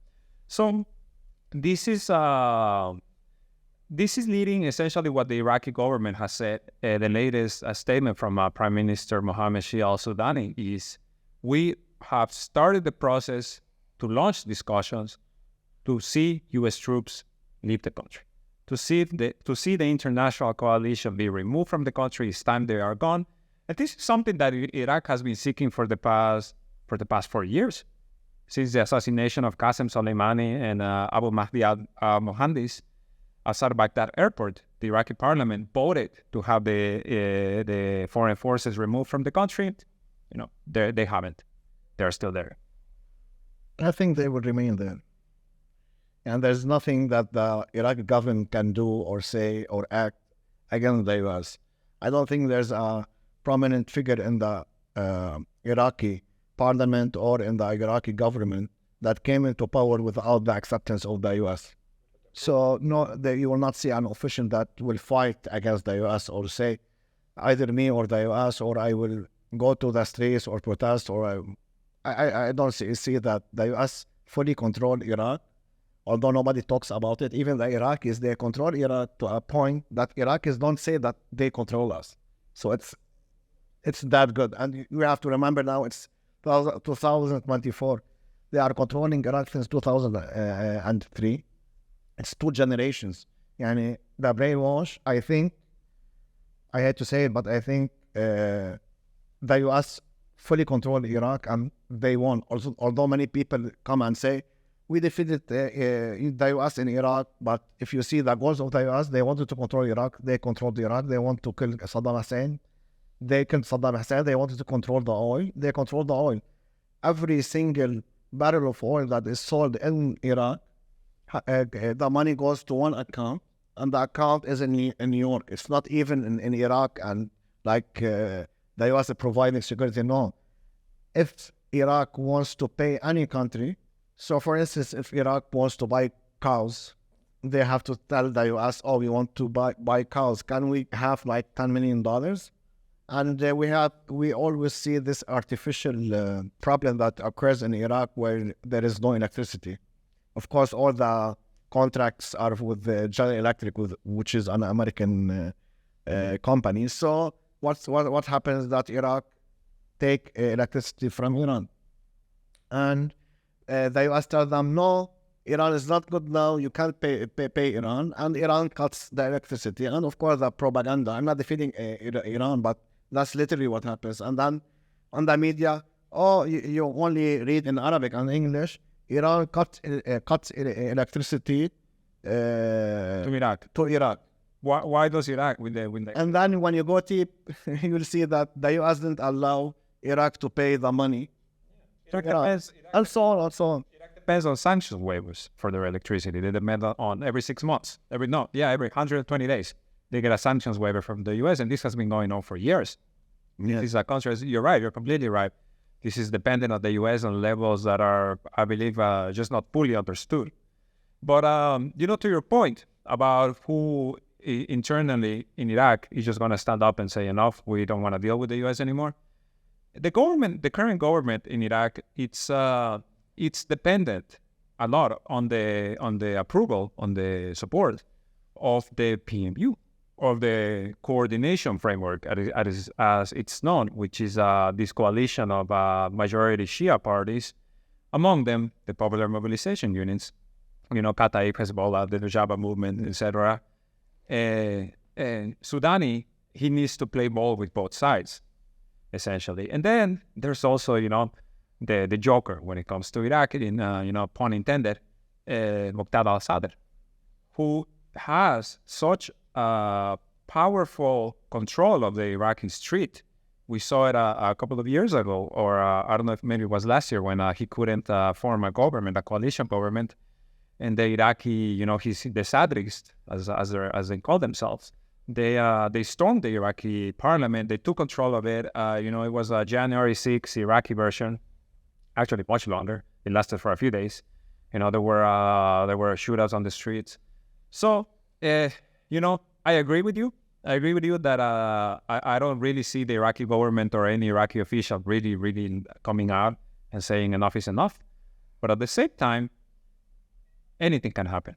Speaker 1: So this is leading essentially what the Iraqi government has said. The latest statement from Prime Minister Mohammed Shia al-Sudani is, we have started the process to launch discussions to see U.S. troops leave the country. To see the international coalition be removed from the country. It's time they are gone. And this is something that Iraq has been seeking for the past 4 years. since the assassination of Qasem Soleimani and Abu Mahdi al-Mohandis outside Baghdad airport, the Iraqi parliament voted to have the foreign forces removed from the country. They haven't. They're still there.
Speaker 3: I think they will remain there. And there's nothing that the Iraqi government can do or say or act against the U.S. I don't think there's a prominent figure in the Iraqi parliament or in the Iraqi government that came into power without the acceptance of the U.S. So no, you will not see an official that will fight against the U.S. or say either me or the U.S. or I will go to the streets or protest, or I don't see that the U.S. fully control Iraq, although nobody talks about it. Even the Iraqis, they control Iraq to a point that Iraqis don't say that they control us. So it's that good. And we have to remember now it's 2024. They are controlling Iraq since 2003. It's 2 generations. Yani the brainwash, I think, I hate to say it, but I think the U.S. fully control Iraq and they won. Also, although many people come and say, we defeated the U.S. in Iraq, but if you see the goals of the U.S., they wanted to control Iraq. They controlled Iraq. They want to kill Saddam Hussein. They killed Saddam Hussein. They wanted to control the oil. They controlled the oil. Every single barrel of oil that is sold in Iraq, the money goes to one account, and the account is in New York. It's not even in Iraq and like the U.S. is providing security. No. If Iraq wants to pay any country, so for instance, if Iraq wants to buy cows, they have to tell the U.S., oh, we want to buy cows. Can we have like $10 million? And we always see this artificial problem that occurs in Iraq where there is no electricity. Of course, all the contracts are with General Electric, which is an American company. So what happens that Iraq take electricity from Iran, and the U.S. tell them, no, Iran is not good now, you can't pay Iran, and Iran cuts the electricity. And of course, the propaganda, I'm not defeating Iran, but that's literally what happens. And then on the media, oh, you only read in Arabic and English, Iran cuts electricity
Speaker 1: to
Speaker 3: Iraq.
Speaker 1: Why does Iraq with the
Speaker 3: And then when you go deep, you will see that the U.S. didn't allow Iraq to pay the money. And so on and so on.
Speaker 1: Iraq depends on sanctions waivers for their electricity. They depend on every 6 months. Every 120 days. They get a sanctions waiver from the U.S., and this has been going on for years.
Speaker 3: Yes.
Speaker 1: This is a country, you're right, you're completely right. This is dependent on the U.S. on levels that are, I believe, just not fully understood. But, to your point about who internally in Iraq is just going to stand up and say, enough, we don't want to deal with the U.S. anymore. The current government in Iraq, it's dependent a lot on the approval, on the support of the PMU, of the coordination framework, as it's known, which is this coalition of majority Shia parties, among them the popular mobilization units, Kataib, Hezbollah, the Nujaba movement, etc. Sudani, he needs to play ball with both sides, essentially. And then there's also, the joker when it comes to Iraq, pun intended, Muqtada al-Sadr, who has such powerful control of the Iraqi street. We saw it a couple of years ago, or I don't know if maybe it was last year when he couldn't form a coalition government, and the Iraqi, the Sadrists, as they call themselves, they stormed the Iraqi parliament. They took control of it. It was a January 6th Iraqi version, actually much longer. It lasted for a few days. There were shootouts on the streets. So, I agree with you. I agree with you that I don't really see the Iraqi government or any Iraqi official really coming out and saying enough is enough. But at the same time, anything can happen.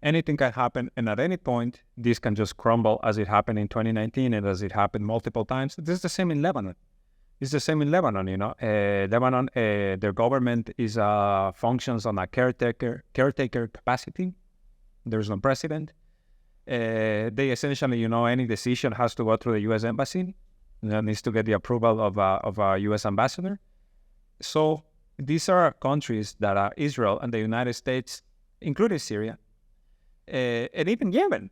Speaker 1: Anything can happen, and at any point, this can just crumble as it happened in 2019 and as it happened multiple times. This is the same in Lebanon. It's the same in Lebanon, Lebanon, their government is functions on a caretaker capacity. There's no president. They essentially, any decision has to go through the U.S. embassy. That needs to get the approval of a U.S. ambassador. So these are countries that are Israel and the United States, including Syria, and even Yemen.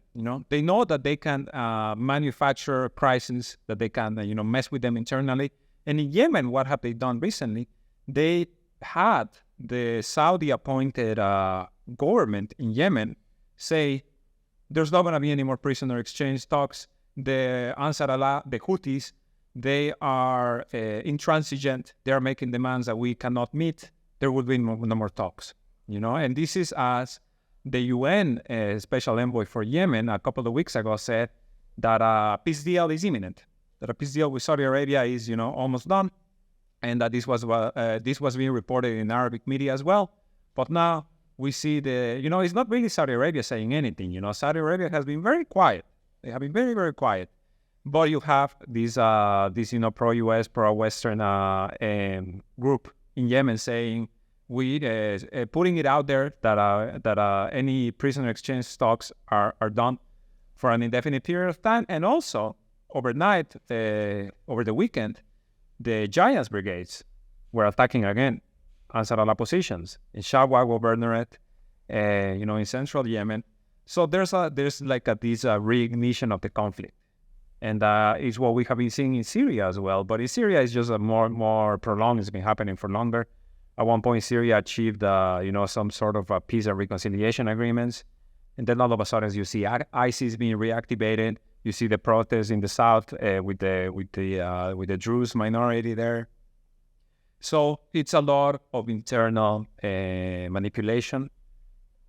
Speaker 1: They know that they can manufacture crises, that they can, mess with them internally. And in Yemen, what have they done recently? They had the Saudi-appointed government in Yemen say there's not going to be any more prisoner exchange talks. The Ansar Allah, the Houthis, they are intransigent. They are making demands that we cannot meet. There will be no more talks. And this is as the UN Special Envoy for Yemen a couple of weeks ago said that a peace deal is imminent, that a peace deal with Saudi Arabia is, almost done, and that this was being reported in Arabic media as well. But now we see it's not really Saudi Arabia saying anything. Saudi Arabia has been very quiet. They have been very, very quiet. But you have this pro-US, pro-Western group in Yemen saying, putting it out there that any prisoner exchange talks are done for an indefinite period of time. And also, overnight, over the weekend, the Giants brigades were attacking again Ansar Allah positions in Shawwa Governorate, in central Yemen. So there's this reignition of the conflict. And it's what we have been seeing in Syria as well. But in Syria, it's just more prolonged. It's been happening for longer. At one point, Syria achieved, some sort of peace and reconciliation agreements. And then all of a sudden, you see ISIS being reactivated. You see the protests in the south with the Druze minority there. So it's a lot of internal manipulation.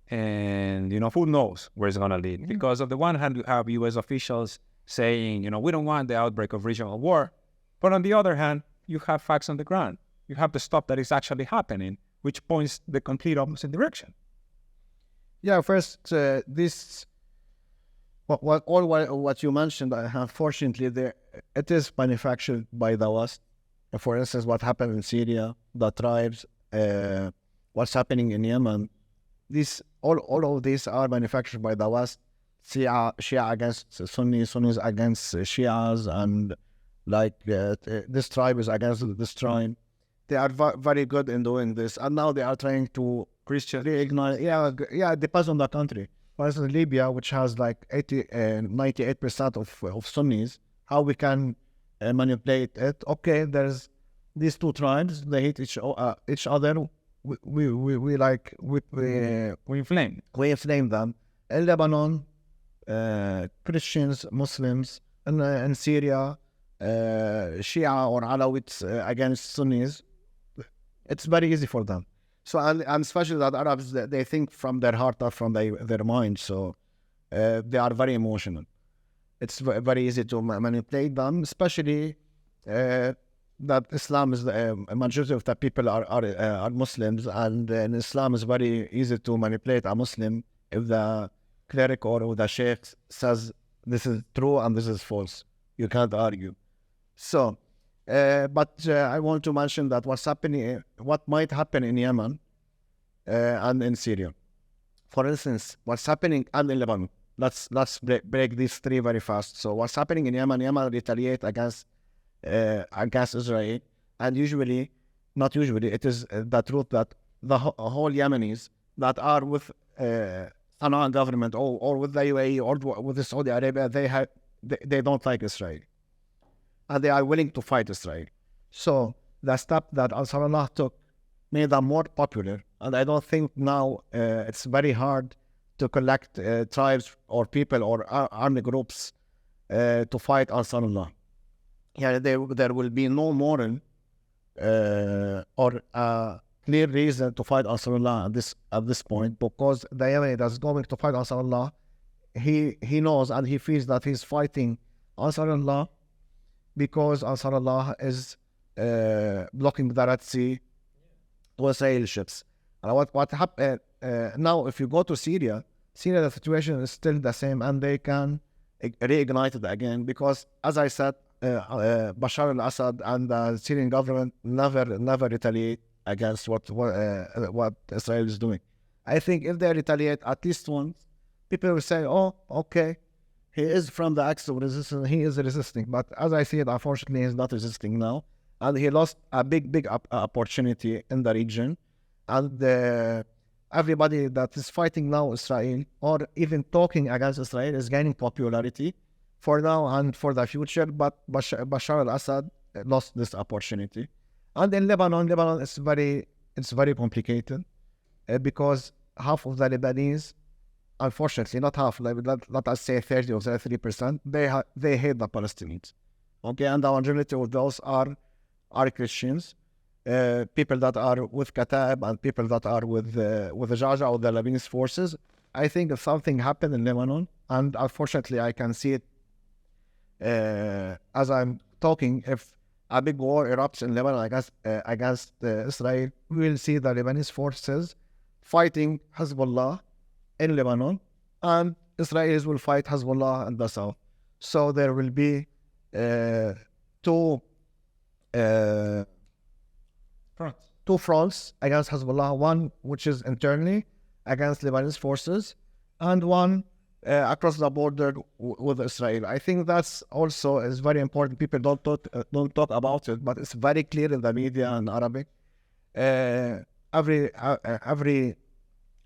Speaker 1: And, who knows where it's going to lead. Because on the one hand, you have U.S. officials saying, we don't want the outbreak of regional war. But on the other hand, you have facts on the ground. You have the stuff that is actually happening, which points the complete opposite direction.
Speaker 3: Yeah, first, what you mentioned, unfortunately, it is manufactured by the West. For instance, what happened in Syria, the tribes, what's happening in Yemen, all of these are manufactured by the West. Shia against Sunnis, Sunnis against Shias, and this tribe is against this tribe. They are very good in doing this, and now they are trying to reignite. Yeah, it depends on the country. For instance, Libya, which has 98% of Sunnis, how we can manipulate it? Okay, there's these two tribes. They hate each other. We inflame them. In Lebanon, Christians, Muslims, in Syria, Shia or Alawites against Sunnis. It's very easy for them. So, and especially that Arabs, they think from their heart, not from their mind. So, they are very emotional. It's very easy to manipulate them, especially that Islam is a majority of the people are Muslims, and in Islam is very easy to manipulate a Muslim if the cleric or the sheikh says this is true and this is false. You can't argue. So, but I want to mention that what might happen in Yemen and in Syria. For instance, what's happening and in Lebanon. Let's break these three very fast. So what's happening in Yemen? Yemen retaliate against Israel, and not usually, it is the truth that the whole Yemenis that are with Sana'a government or with the UAE or with the Saudi Arabia, they don't like Israel, and they are willing to fight Israel. So the step that Ansar Allah took made them more popular, and I don't think now it's very hard to collect tribes or people or army groups to fight Ansar Allah. Yeah, there will be no moral or clear reason to fight Ansar Allah at this point, because the Yemeni that's going to fight Ansar Allah, he knows and he feels that he's fighting Ansar Allah because Ansar Allah is blocking the Red Sea to Israeli ships. And what happened now? If you go to Syria, the situation is still the same, and they can reignite it again because, as I said, Bashar al-Assad and the Syrian government never retaliate against what Israel is doing. I think if they retaliate at least once, people will say, "Oh, okay, he is from the axis of resistance. He is resisting." But as I see it, unfortunately, he's not resisting now, and he lost a big opportunity in the region. And everybody that is fighting now Israel or even talking against Israel is gaining popularity for now and for the future. But Bashar al-Assad lost this opportunity. And in Lebanon is very complicated because half of the Lebanese, unfortunately, not half, let us say 30 or 33%, they hate the Palestinians. Okay, and the majority of those are Christians, people that are with Kataib and people that are with the Jaja or the Lebanese forces. I think if something happened in Lebanon, and unfortunately I can see it as I'm talking, if a big war erupts in Lebanon against Israel, we will see the Lebanese forces fighting Hezbollah in Lebanon, and Israelis will fight Hezbollah in the south. So there will be two fronts against Hezbollah, one which is internally against Lebanese forces, and one across the border with Israel. I think that's also is very important. People don't talk about it, but it's very clear in the media in Arabic. Every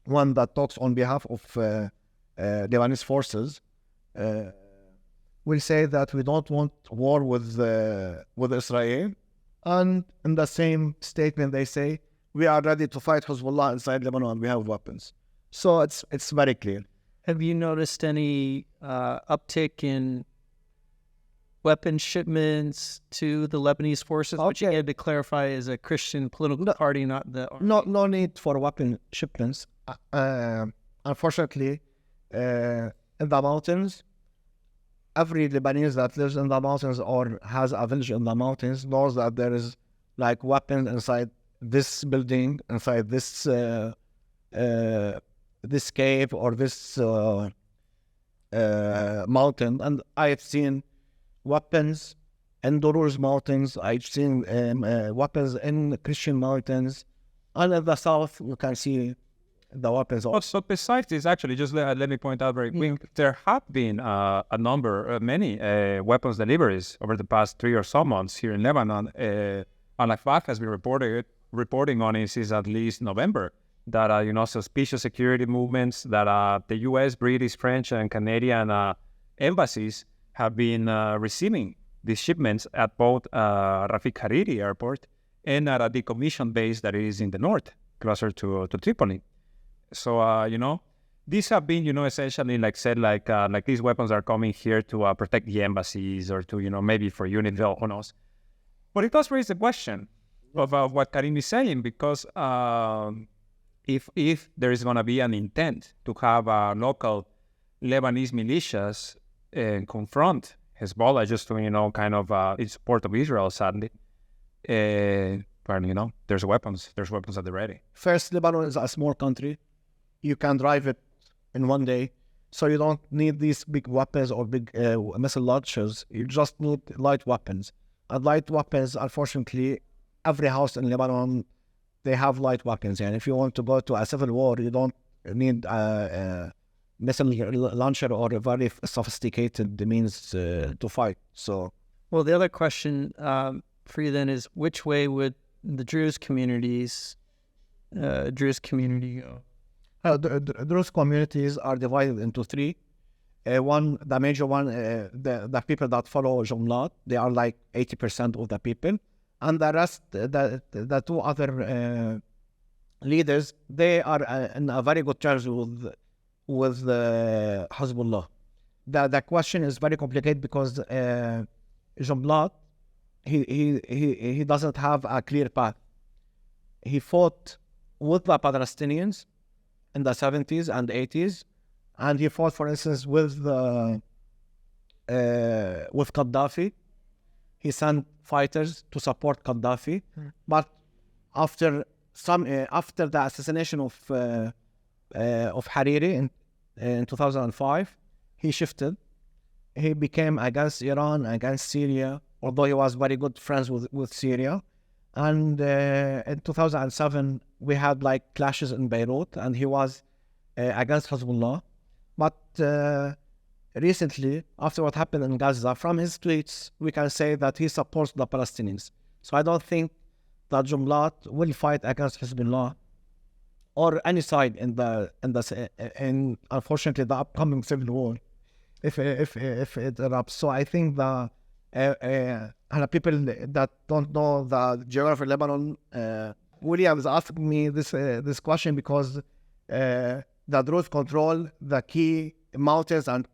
Speaker 3: one that talks on behalf of Lebanese forces will say that we don't want war with Israel, and in the same statement they say we are ready to fight Hezbollah inside Lebanon. We have weapons. So it's very clear.
Speaker 2: Have you noticed any uptick in weapon shipments to the Lebanese forces, which you had to clarify is a Christian political party, not the army?
Speaker 3: No need for weapon shipments. Unfortunately, in the mountains, every Lebanese that lives in the mountains or has a village in the mountains knows that there is like weapons inside this building, inside this this cave or this mountain. And I've seen weapons in Doruz mountains. I've seen weapons in Christian mountains. And in the south, you can see the weapons also.
Speaker 1: So besides this, actually, just let me point out very quick, there have been many weapons deliveries over the past 3 or so months here in Lebanon. And like FAC has been reporting on it since at least November, that, suspicious security movements, that the U.S., British, French, and Canadian embassies have been receiving these shipments at both Rafik Hariri Airport and at a decommissioned base that is in the north, closer to Tripoli. So, these have been, essentially, like these weapons are coming here to protect the embassies or to, maybe for UNIFIL, who knows. But it does raise the question of what Karim is saying, because if there is going to be an intent to have local Lebanese militias confront Hezbollah just to, in support of Israel, sadly, there's weapons at the ready.
Speaker 3: First, Lebanon is a small country. You can drive it in one day, so you don't need these big weapons or big missile launchers. You just need light weapons. And light weapons, unfortunately, every house in Lebanon, they have light weapons. And if you want to go to a civil war, you don't need a missile launcher or a very sophisticated means to fight. So,
Speaker 2: well, the other question for you then is, which way would the Druze community go?
Speaker 3: The Druze communities are divided into three. The major one, the people that follow Jumlat, they are like 80% of the people. And the rest, the two other leaders, they are in a very good terms with Hezbollah. The question is very complicated because Jumlat, he doesn't have a clear path. He fought with the Palestinians in the 70s and 80s, and he fought, for instance, with Gaddafi. He sent fighters to support Gaddafi, but after the assassination of Hariri in 2005, he shifted. He became against Iran, against Syria, although he was very good friends with Syria. And in 2007, we had like clashes in Beirut, and he was against Hezbollah. But recently, after what happened in Gaza, from his tweets, we can say that he supports the Palestinians. So I don't think that Jumlat will fight against Hezbollah or any side in unfortunately the upcoming civil war if it erupts. So I think the people that don't know the geography of Lebanon, William is asking me this question because the Druze control the key mountains and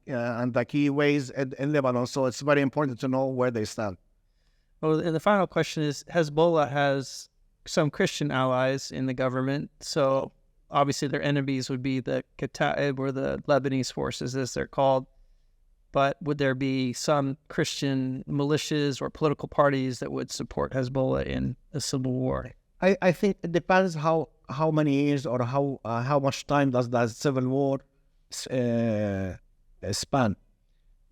Speaker 3: the key ways in Lebanon. So it's very important to know where they stand.
Speaker 2: Well, and the final question is, Hezbollah has some Christian allies in the government, so obviously their enemies would be the Kataib or the Lebanese forces, as they're called. But would there be some Christian militias or political parties that would support Hezbollah in a civil war?
Speaker 3: I think it depends how many years or how much time does that civil war span,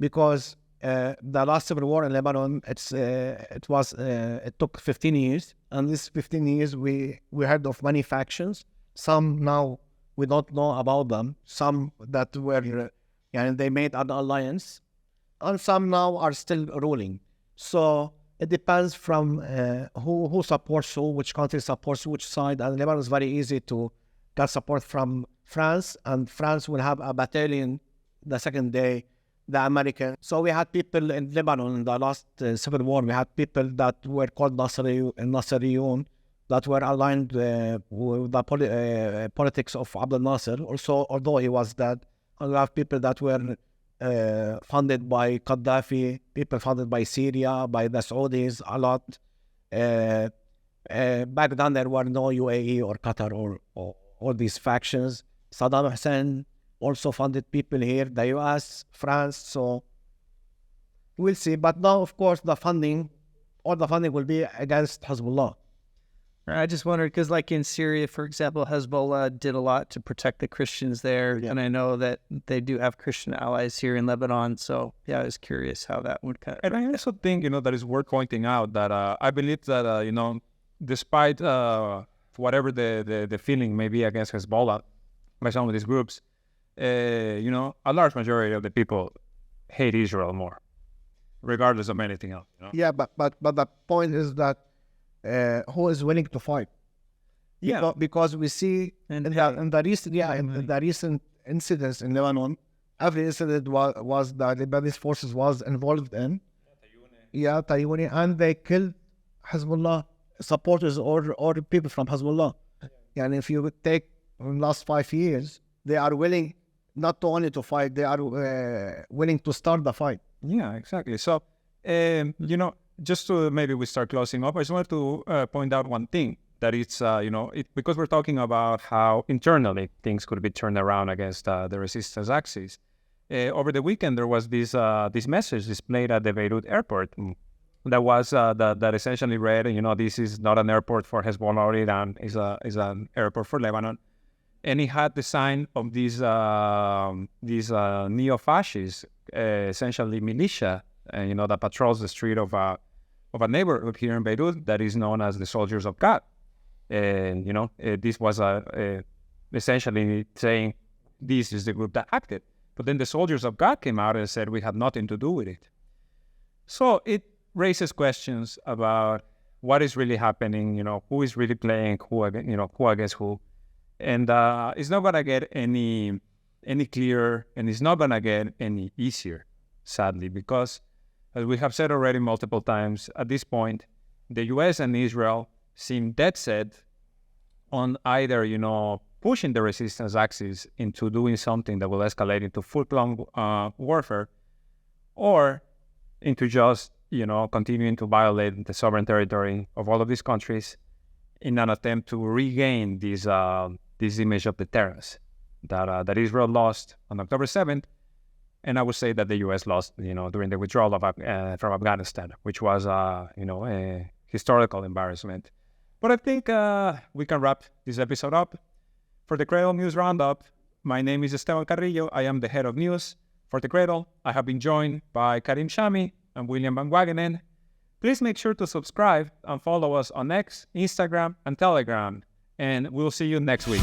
Speaker 3: because the last civil war in Lebanon it took 15 years, and this 15 years we heard of many factions. Some now we don't know about them. Some that were they made an alliance, and some now are still ruling. So it depends from who supports who, which country supports which side. And Lebanon is very easy to get support from France, and France will have a battalion the second day, the American. So we had people in Lebanon in the last civil war. We had people that were called Nasseriyun, that were aligned with the politics of Abdel Nasser. Also, although he was dead, and we have people that were funded by Gaddafi, people funded by Syria, by the Saudis a lot. Back then, there were no UAE or Qatar or all these factions. Saddam Hussein also funded people here, the US, France, so we'll see. But now, of course, all the funding will be against Hezbollah.
Speaker 2: I just wondered, because like in Syria, for example, Hezbollah did a lot to protect the Christians there, and I know that they do have Christian allies here in Lebanon, so yeah, I was curious how that would kind of...
Speaker 1: And I also think, that is worth pointing out that I believe that, despite whatever the feeling may be against Hezbollah by some of these groups, a large majority of the people hate Israel more, regardless of anything else.
Speaker 3: Yeah, but the point is that who is willing to fight?
Speaker 2: Yeah,
Speaker 3: because we see in the recent incidents in Lebanon, every incident was the Lebanese forces was involved in. Tayouni, and they killed Hezbollah supporters or people from Hezbollah. And if you take the last 5 years, they are willing not only to fight, they are willing to start the fight.
Speaker 1: Yeah, exactly. So, just to maybe we start closing up, I just wanted to point out one thing, that it's, because we're talking about how internally things could be turned around against the resistance axis. Over the weekend, there was this message displayed at the Beirut airport that was that essentially read, this is not an airport for Hezbollah or Iran, is an airport for Lebanon. And it had the sign of these neo-fascist, essentially militia, that patrols the street of a neighborhood here in Beirut that is known as the Soldiers of God. And, this was essentially saying this is the group that acted. But then the Soldiers of God came out and said we had nothing to do with it. So it raises questions about what is really happening, who is really playing who against who. And it's not going to get any clearer, and it's not going to get any easier, sadly, because as we have said already multiple times, at this point, the U.S. and Israel seem dead set on either, pushing the resistance axis into doing something that will escalate into full-blown warfare, or into just, continuing to violate the sovereign territory of all of these countries in an attempt to regain this image of deterrence that Israel lost on October 7th. And I would say that the U.S. lost, during the withdrawal from Afghanistan, which was, a historical embarrassment. But I think we can wrap this episode up. For the Cradle News Roundup, my name is Esteban Carrillo. I am the head of news for the Cradle. I have been joined by Karim Shami and William Van Wagenen. Please make sure to subscribe and follow us on X, Instagram, and Telegram. And we'll see you next week.